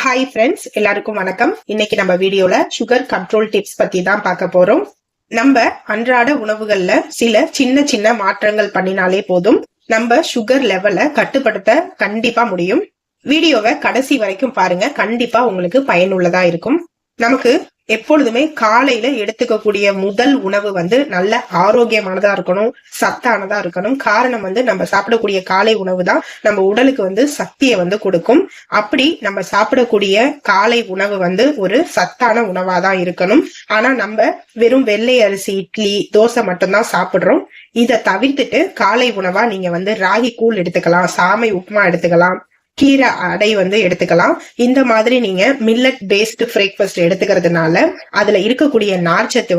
Hi friends, எல்லாருக்கும் வணக்கம். இன்னைக்கு நம்ம வீடியோல சுகர் கண்ட்ரோல் டிப்ஸ் பத்தி தான் பார்க்க போறோம். நம்ம அன்றாட உணவுகள்ல சில சின்ன சின்ன மாற்றங்கள் பண்ணினாலே போதும், நம்ம சுகர் லெவலை கட்டுப்படுத்த கண்டிப்பா முடியும். வீடியோவை கடைசி வரைக்கும் பாருங்க, கண்டிப்பா உங்களுக்கு பயனுள்ளதா இருக்கும். நமக்கு எப்பொழுதுமே காலையில எடுத்துக்கக்கூடிய முதல் உணவு நல்ல ஆரோக்கியமானதா இருக்கணும், சத்தானதா இருக்கணும். காரணம் நம்ம சாப்பிடக்கூடிய காலை உணவு தான் நம்ம உடலுக்கு சக்தியை கொடுக்கும். அப்படி நம்ம சாப்பிடக்கூடிய காலை உணவு ஒரு சத்தான உணவாதான் இருக்கணும். ஆனா நம்ம வெறும் வெள்ளை அரிசி, இட்லி, தோசை மட்டும்தான் சாப்பிடுறோம். இதை தவிர்த்துட்டு காலை உணவா நீங்க ராகி கூழ் எடுத்துக்கலாம், சாமை உப்புமா எடுத்துக்கலாம், கீரை அடை எடுத்துக்கலாம். இந்த மாதிரி நீங்க மில்லட் பேஸ்டு பிரேக்ஃபாஸ்ட் எடுத்துக்கிறதுனால அதுல இருக்கக்கூடிய நார்ச்சத்து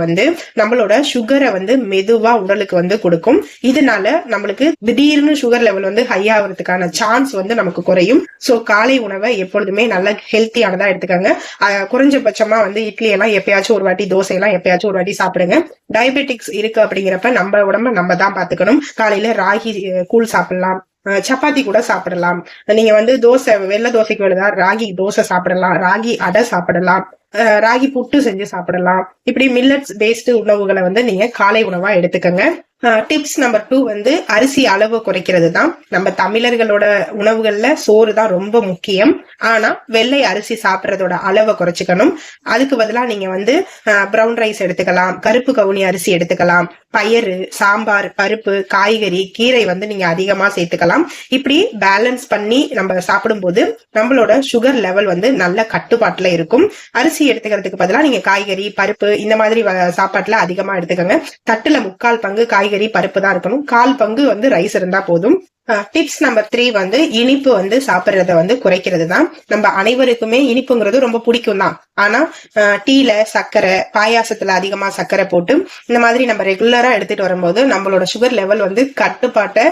நம்மளோட சுகரை மெதுவா உடலுக்கு கொடுக்கும். இதனால நம்மளுக்கு திடீர்னு சுகர் லெவல் ஹை ஆகிறதுக்கான சான்ஸ் நமக்கு குறையும். சோ காலை உணவை எப்பொழுதுமே நல்ல ஹெல்த்தியானதா எடுத்துக்காங்க. குறைஞ்சபட்சமா இட்லி எல்லாம் எப்பயாச்சும் ஒரு வாட்டி, தோசை எல்லாம் எப்பயாச்சும் ஒரு வாட்டி சாப்பிடுங்க. டயபெட்டிக்ஸ் இருக்கு அப்படிங்கிறப்ப நம்ம உடம்ப நம்ம தான் பாத்துக்கணும். காலையில ராகி கூழ் சாப்பிடலாம், சப்பாத்தி கூட சாப்பிடலாம். நீங்க தோசை, வெள்ளை தோசைக்கு வருதா, ராகி தோசை சாப்பிடலாம், ராகி அடை சாப்பிடலாம், ராகி புட்டு செஞ்சு சாப்பிடலாம். இப்படி மில்லட்ஸ் பேஸ்டு உணவுகளை நீங்க காலை உணவா எடுத்துக்கங்க. டிப்ஸ் நம்பர் 2 அரிசி அளவு குறைக்கிறது தான். நம்ம தமிழர்களோட உணவுகள்ல சோறு தான் ரொம்ப முக்கியம். ஆனா வெள்ளை அரிசி சாப்பிடறதோட அளவை குறைச்சிக்கணும். அதுக்கு பதிலா நீங்க பிரவுன் ரைஸ் எடுத்துக்கலாம், கருப்பு கவுனி அரிசி எடுத்துக்கலாம், பயறு, சாம்பார், பருப்பு, காய்கறி, கீரை நீங்க அதிகமா சேர்த்துக்கலாம். இப்படி பேலன்ஸ் பண்ணி நம்ம சாப்பிடும் போது நம்மளோட சுகர் லெவல் நல்ல கட்டுப்பாட்டுல இருக்கும். அரிசி எடுத்துக்கிறதுக்கு பதிலா நீங்க காய்கறி, பருப்பு இந்த மாதிரி சாப்பாட்டுல அதிகமா எடுத்துக்கோங்க. தட்டுல 3/4 பங்கு காய்கறி, பருப்பு தான் இருக்கணும், 1/4 பங்கு ரைஸ் இருந்தா போதும். டிப்ஸ் நம்பர் 3 இனிப்பு சாப்பிடுறத குறைக்கிறது தான். நம்ம அனைவருக்குமே இனிப்புங்கிறது ரொம்ப பிடிக்கும் தான். ஆனா டீல சர்க்கரை, பாயாசத்துல அதிகமா சர்க்கரை போட்டு இந்த மாதிரி நம்ம ரெகுலரா எடுத்துட்டு வரும்போது நம்மளோட சுகர் லெவல் கட்டுப்பாட்டை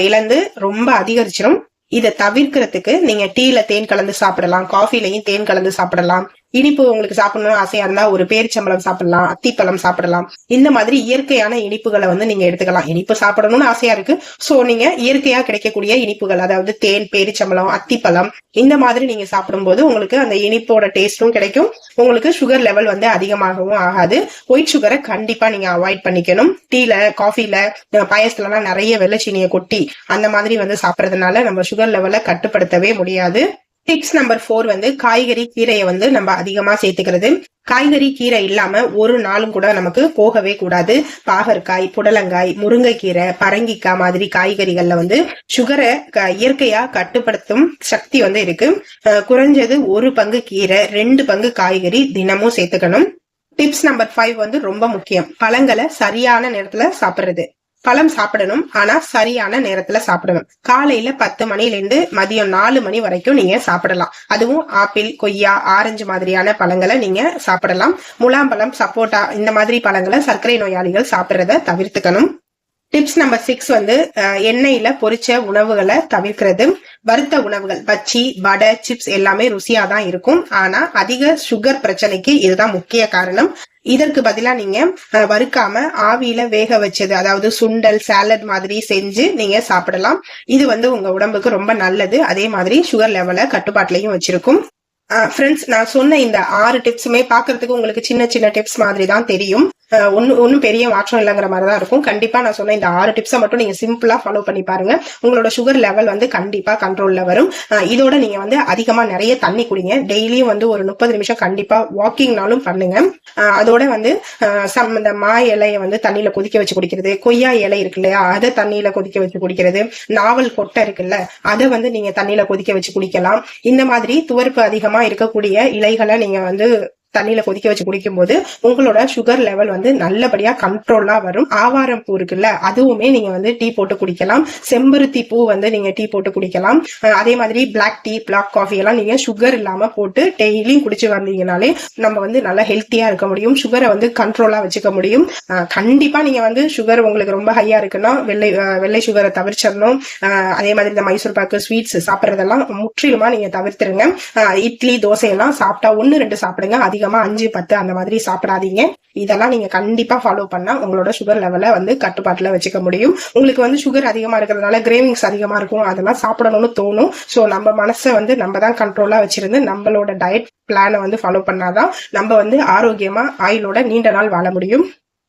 இழந்து ரொம்ப அதிகரிச்சிடும். இதை தவிர்க்கிறதுக்கு நீங்க டீல தேன் கலந்து சாப்பிடலாம், காஃபிலையும் தேன் கலந்து சாப்பிடலாம். இனிப்பு உங்களுக்கு சாப்பிடணும்னு ஆசையா இருந்தா ஒரு பேரிச்சம்பழம் சாப்பிடலாம், அத்திப்பழம் சாப்பிடலாம். இந்த மாதிரி இயற்கையான இனிப்புகளை நீங்க எடுத்துக்கலாம். இனிப்பு சாப்பிடணும்னு ஆசையா இருக்கு, சோ நீங்க இயற்கையா கிடைக்கக்கூடிய இனிப்புகள், அதாவது தேன், பேரிச்சம்பழம், அத்திப்பழம், இந்த மாதிரி நீங்க சாப்பிடும் போது உங்களுக்கு அந்த இனிப்போட டேஸ்டும் கிடைக்கும். உங்களுக்கு சுகர் லெவல் அதிகமாகவும் ஆகாது. ஒயிட் சுகரை கண்டிப்பா நீங்க அவாய்ட் பண்ணிக்கணும். டீல, காஃபில, பாயசத்துல எல்லாம் நிறைய வெள்ளைச்சீனியை கொட்டி அந்த மாதிரி சாப்பிடறதுனால நம்ம சுகர் லெவலை கட்டுப்படுத்தவே முடியாது. டிப்ஸ் நம்பர் 4 காய்கறி, கீரையை நம்ம அதிகமா சேர்த்துக்கிறது. காய்கறி, கீரை இல்லாம ஒரு நாளும் கூட நமக்கு போகவே கூடாது. பாகற்காய், புடலங்காய், முருங்கைக்கீரை, பரங்கிக்காய் மாதிரி காய்கறிகள்ல சுகரை இயற்கையா கட்டுப்படுத்தும் சக்தி இருக்கு. குறைஞ்சது 1 பங்கு கீரை, 2 பங்கு காய்கறி தினமும் சேர்த்துக்கணும். டிப்ஸ் நம்பர் 5 ரொம்ப முக்கியம். பழங்களை சரியான நேரத்துல சாப்பிடுறது. பழம் சாப்பிடணும், ஆனா சரியான நேரத்துல சாப்பிடணும். காலையில 10 மணில இருந்து மதியம் 4 மணி வரைக்கும் நீங்க சாப்பிடலாம். அதுவும் ஆப்பிள், கொய்யா, ஆரஞ்சு மாதிரியான பழங்களை நீங்க சாப்பிடலாம். முலாம்பழம், சப்போட்டா இந்த மாதிரி பழங்களை சர்க்கரை நோயாளிகள் சாப்பிடுறத தவிர்த்துக்கணும். டிப்ஸ் நம்பர் 6 எண்ணெயில பொரிச்ச உணவுகளை தவிர்க்கிறது. வறுத்த உணவுகள், பச்சி, வடை, சிப்ஸ் எல்லாமே ருசியா தான் இருக்கும். ஆனா அதிக சுகர் பிரச்சனைக்கு இதுதான் முக்கிய காரணம். இதற்கு பதிலா நீங்க வறுக்காம ஆவியில வேக வச்சது, அதாவது சுண்டல், சாலட் மாதிரி செஞ்சு நீங்க சாப்பிடலாம். இது உங்க உடம்புக்கு ரொம்ப நல்லது. அதே மாதிரி சுகர் லெவலை கட்டுப்பாட்டுலயும் வச்சிருக்கும். ஃப்ரெண்ட்ஸ், நான் சொன்ன இந்த 6 டிப்ஸுமே பாக்குறதுக்கு உங்களுக்கு சின்ன சின்ன டிப்ஸ் மாதிரி தான் தெரியும். ஒன்னும் பெரிய மாற்றம் இல்லைங்கிற மாதிரிதான் இருக்கும். கண்டிப்பா நான் சொன்ன இந்த 6 டிப்ஸை மட்டும் நீங்க சிம்பிளா ஃபாலோ பண்ணி பாருங்க. உங்களோட சுகர் லெவல் கண்டிப்பா கண்ட்ரோல்ல வரும். இதோட நீங்க அதிகமா நிறைய தண்ணி குடிங்க. டெய்லியும் ஒரு 30 நிமிஷம் கண்டிப்பா வாக்கிங்னாலும் பண்ணுங்க. அதோட இந்த மா இலைய தண்ணியில கொதிக்க வச்சு குடிக்கிறது, கொய்யா இலை இருக்கு இல்லையா, அதை தண்ணியில கொதிக்க வச்சு குடிக்கிறது, நாவல் கொட்டை இருக்குல்ல, அதை நீங்க தண்ணியில கொதிக்க வச்சு குடிக்கலாம். இந்த மாதிரி துவர்ப்பு அதிகமா இருக்கக்கூடிய இலைகளை நீங்க தண்ணியில கொதிக்க வச்சு குடிக்கும் போது உங்களோட சுகர் லெவல் நல்லபடியா கண்ட்ரோலா வரும். ஆவாரம் பூ இருக்குல்ல, அதுவுமே நீங்க டீ போட்டு குடிக்கலாம். செம்பருத்தி பூ நீங்க டீ போட்டு குடிக்கலாம். அதே மாதிரி பிளாக் டீ, பிளாக் காஃபி எல்லாம் நீங்க சுகர் இல்லாம போட்டு டெய்லியும் குடிச்சு வந்தீங்கனாலே நம்ம நல்லா ஹெல்த்தியா இருக்க முடியும். சுகரை கண்ட்ரோலா வச்சுக்க முடியும். கண்டிப்பா நீங்க சுகர் உங்களுக்கு ரொம்ப ஹையா இருக்குன்னா வெள்ளை சுகரை தவிர்ச்சிடணும். அதே மாதிரி இந்த மைசூர் பாக்கு, ஸ்வீட்ஸ் சாப்பிடறதெல்லாம் முற்றிலுமா நீங்க தவிர்த்துருங்க. இட்லி, தோசை எல்லாம் சாப்பிட்டா 1-2 சாப்பிடுங்க. அதிகமா 5-10 அந்த மாதிரி சாப்பிடாதீங்க. இதெல்லாம் நீங்க கண்டிப்பா ஃபாலோ பண்ணா உங்களோட சுகர் லெவலை வந்து கட்டுப்பாட்டுல வச்சுக்க முடியும். உங்களுக்கு வந்து சுகர் அதிகமா இருக்கிறதுனால கிரேவிங்ஸ் அதிகமா இருக்கும், அதெல்லாம் சாப்பிடணும்னு தோணும். சோ நம்ம மனசை வந்து நம்ம தான் கண்ட்ரோலா வச்சிருந்து நம்மளோட டயட் பிளானை வந்து ஃபாலோ பண்ணாதான் நம்ம வந்து ஆரோக்கியமா ஆயுளோட நீண்ட நாள் வாழ முடியும்.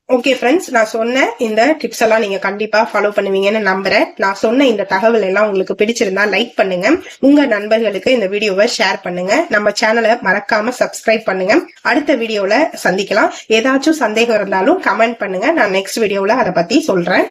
ஓகே ஃப்ரெண்ட்ஸ், நான் சொன்ன இந்த டிப்ஸ் எல்லாம் நீங்க கண்டிப்பா ஃபாலோ பண்ணுவீங்கன்னு நம்புறேன். நான் சொன்ன இந்த தகவல் எல்லாம் உங்களுக்கு பிடிச்சிருந்தா லைக் பண்ணுங்க, உங்க நண்பர்களுக்கு இந்த வீடியோவை ஷேர் பண்ணுங்க, நம்ம சேனலை மறக்காம சப்ஸ்கிரைப் பண்ணுங்க. அடுத்த வீடியோல சந்திக்கலாம். ஏதாச்சும் சந்தேகம் இருந்தாலும் கமெண்ட் பண்ணுங்க, நான் நெக்ஸ்ட் வீடியோல அதை பத்தி சொல்றேன்.